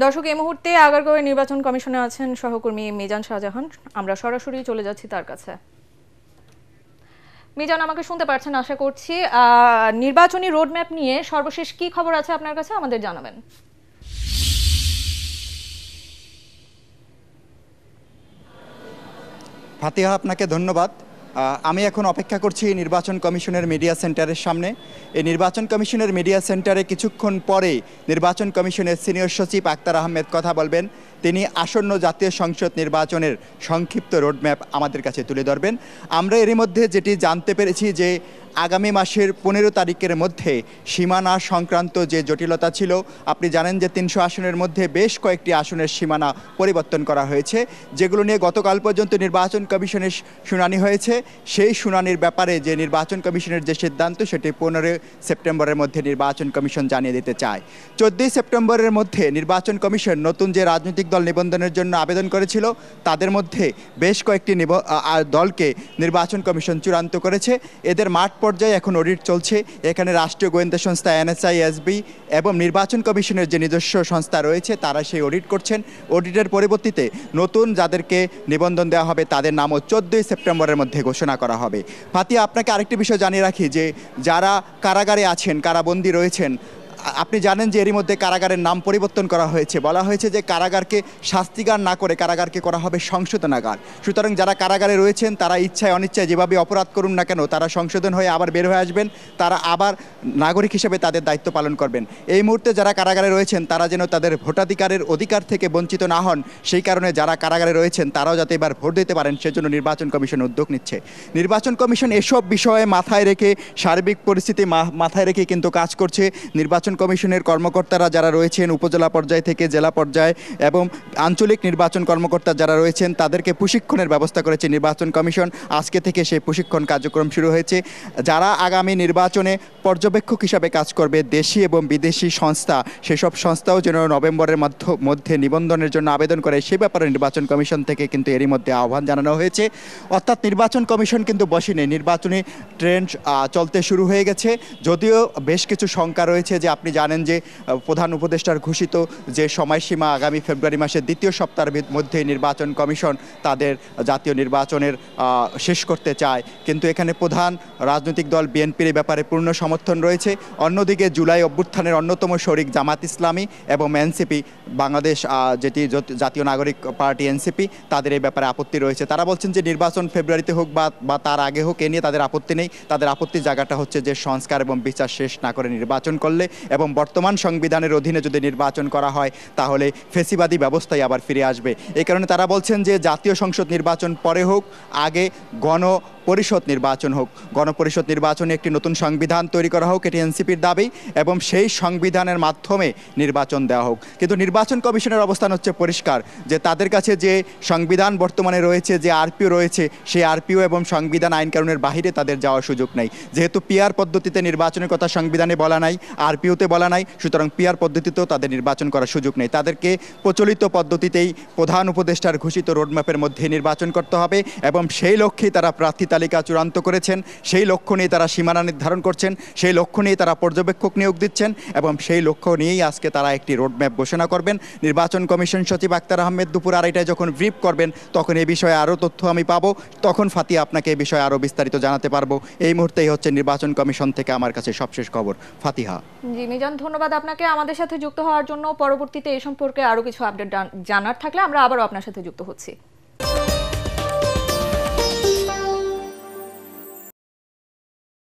দর্শক, এই মুহূর্তে আগারগাঁওয়ের নির্বাচন কমিশনে আছেন সহকর্মী মিজান শাহজাহান। আমরা সরাসরি চলে যাচ্ছি তার কাছে। মিজান, আমাকে শুনতে পারছেন আশা করছি। নির্বাচনী রোডম্যাপ নিয়ে সর্বশেষ কি খবর আছে আপনার কাছে, আমাদের জানাবেন। ফাতিহা, আপনাকে ধন্যবাদ। আমি এখন অপেক্ষা করছি নির্বাচন কমিশনের মিডিয়া সেন্টারের সামনে। এই নির্বাচন কমিশনের মিডিয়া সেন্টারে কিছুক্ষণ পরে নির্বাচন কমিশনের সিনিয়র সচিব আক্তার আহমেদ কথা বলবেন। তিনি আসন্ন জাতীয় সংসদ নির্বাচনের সংক্ষিপ্ত রোডম্যাপ আমাদের কাছে তুলে ধরবেন। আমরা এরই মধ্যে যেটি জানতে পেরেছি যে আগামী মাসের 15 তারিখের মধ্যে সীমানা সংক্রান্ত যে জটিলতা ছিল, আপনি জানেন যে 300 আসনের মধ্যে বেশ কয়েকটি আসনের সীমানা পরিবর্তন করা হয়েছে, যেগুলো নিয়ে গতকাল পর্যন্ত নির্বাচন কমিশনের শুনানি হয়েছে। সেই শুনানির ব্যাপারে যে নির্বাচন কমিশনের যে সিদ্ধান্ত, সেটি 15 সেপ্টেম্বরের মধ্যে নির্বাচন কমিশন জানিয়ে দিতে চায়। 14 সেপ্টেম্বরের মধ্যে নির্বাচন কমিশন নতুন যে রাজনৈতিক দল নিবন্ধনের জন্য আবেদন করেছিল, তাদের মধ্যে বেশ কয়েকটি দলকে নির্বাচন কমিশন চূড়ান্ত করেছে। এদের মাঠ পর্যায়ে এখন অডিট চলছে। এখানে রাষ্ট্রীয় গোয়েন্দা সংস্থা NSI, SB এবং নির্বাচন কমিশনের যে নিজস্ব সংস্থা রয়েছে, তারা সেই অডিট করছেন। অডিটের পরবর্তীতে নতুন যাদেরকে নিবন্ধন দেওয়া হবে তাদের নামও 14 সেপ্টেম্বরের মধ্যে ঘোষণা করা হবে। ফাতিয়া, আপনাকে আরেকটি বিষয় জানিয়ে রাখি যে যারা কারাগারে আছেন, কারাবন্দী রয়েছেন, আপনি জানেন যে এরই মধ্যে কারাগারের নাম পরিবর্তন করা হয়েছে। বলা হয়েছে যে কারাগারকে শাস্তিগার না করে কারাগারকে করা হবে সংশোধনাগার। সুতরাং যারা কারাগারে রয়েছেন তারা ইচ্ছায় অনিচ্ছায় যেভাবে অপরাধ করুন না কেন, তারা সংশোধন হয়ে আবার বের হয়ে আসবেন, তারা আবার নাগরিক হিসেবে তাদের দায়িত্ব পালন করবেন। এই মুহূর্তে যারা কারাগারে রয়েছেন তারা যেন তাদের ভোটাধিকারের অধিকার থেকে বঞ্চিত না হন, সেই কারণে যারা কারাগারে রয়েছেন তারাও যাতে এবার ভোট দিতে পারেন, সেজন্য নির্বাচন কমিশন উদ্যোগ নিচ্ছে। নির্বাচন কমিশন এসব বিষয়ে মাথায় রেখে, সার্বিক পরিস্থিতি মাথায় রেখে কিন্তু কাজ করছে। নির্বাচন কমিশনের কর্মকর্তারা যারা রয়েছেন উপজেলা পর্যায় থেকে জেলা পর্যায়ে এবং আঞ্চলিক নির্বাচন কর্মকর্তা যারা রয়েছেন, তাদেরকে প্রশিক্ষণের ব্যবস্থা করেছে নির্বাচন কমিশন। আজকে থেকে সেই প্রশিক্ষণ কার্যক্রম শুরু হয়েছে। যারা আগামী নির্বাচনে পর্যবেক্ষক হিসাবে কাজ করবে, দেশি এবং বিদেশি সংস্থা, সেসব সংস্থাও যেন নভেম্বরের মধ্যে নিবন্ধনের জন্য আবেদন করে, সে ব্যাপারে নির্বাচন কমিশন থেকে কিন্তু এরই মধ্যে আহ্বান জানানো হয়েছে। অর্থাৎ নির্বাচন কমিশন কিন্তু বসেনি, নির্বাচনী ট্রেন্ড চলতে শুরু হয়ে গেছে। যদিও বেশ কিছু শঙ্কা রয়েছে যে আপনি জানেন যে প্রধান উপদেষ্টার ঘোষিত যে সময়সীমা আগামী ফেব্রুয়ারি মাসের দ্বিতীয় সপ্তাহের মধ্যে নির্বাচন কমিশন তাদের জাতীয় নির্বাচনের শেষ করতে চায়, কিন্তু এখানে প্রধান রাজনৈতিক দল বিএনপির ব্যাপারে পূর্ণ সমর্থন রয়েছে। অন্যদিকে জুলাই অভ্যুত্থানের অন্যতম শরিক জামাত ইসলামী এবং এনসিপি, বাংলাদেশ যেটি জাতীয় নাগরিক পার্টি এনসিপি, তাদের এই ব্যাপারে আপত্তি রয়েছে। তারা বলছেন যে নির্বাচন ফেব্রুয়ারিতে হোক বা তার আগে হোক, এ নিয়ে তাদের আপত্তি নেই। তাদের আপত্তির জায়গাটা হচ্ছে যে সংস্কার এবং বিচার শেষ না করে নির্বাচন করলে এবং বর্তমান সংবিধানের অধীনে যদি নির্বাচন করা হয় তাহলে ফেসিবাদী ব্যবস্থায় আবার ফিরে আসবে। এই কারণে তারা বলছেন যে জাতীয় সংসদ নির্বাচন পরে হোক, আগে গণপরিষদ নির্বাচন হোক। গণপরিষদ নির্বাচনে একটি নতুন সংবিধান তৈরি করা হোক, এটি এনসিপির দাবি, এবং সেই সংবিধানের মাধ্যমে নির্বাচন দেওয়া হোক। কিন্তু নির্বাচন কমিশনের অবস্থান হচ্ছে পরিষ্কার যে তাদের কাছে যে সংবিধান বর্তমানে রয়েছে, যে আরপিও রয়েছে, সেই আরপিও এবং সংবিধান আইন কানুনের বাহিরে তাদের যাওয়ার সুযোগ নেই। যেহেতু পিআর পদ্ধতিতে নির্বাচনের কথা সংবিধানে বলা নাই, আরপিওতে বলা নাই, সুতরাং পিআর পদ্ধতিতেও তাদের নির্বাচন করার সুযোগ নেই। তাদেরকে প্রচলিত পদ্ধতিতেই প্রধান উপদেষ্টার ঘোষিত রোডম্যাপের মধ্যে নির্বাচন করতে হবে এবং সেই লক্ষ্যেই তারা প্রার্থী তালিকা চূড়ান্ত করেছেন, সেই লক্ষ্য নিয়ে তারা সীমানা নির্ধারণ করছেন, সেই লক্ষ্য নিয়ে তারা পর্যবেক্ষক নিয়োগ দিচ্ছেন এবং সেই লক্ষ্য নিয়েই আজকে তারা একটি রোডম্যাপ ঘোষণা করবেন। নির্বাচন কমিশন সচিব আক্তার আহমেদ দুপুর 2:30টায় যখন ব্রিফ করবেন, তখন এই বিষয়ে আরও তথ্য আমি পাবো, তখন ফাতিয়া আপনাকে এই বিষয়ে আরও বিস্তারিত জানাতে পারবো। এই মুহূর্তেই হচ্ছে নির্বাচন কমিশন থেকে আমার কাছে সবশেষ খবর। ফাতিহা। জি মিজান, ধন্যবাদ আপনাকে আমাদের সাথে যুক্ত হওয়ার জন্য। পরবর্তীতে এই সম্পর্কে আরও কিছু আপডেট জানার থাকলে আমরা আবারও আপনার সাথে যুক্ত হচ্ছি।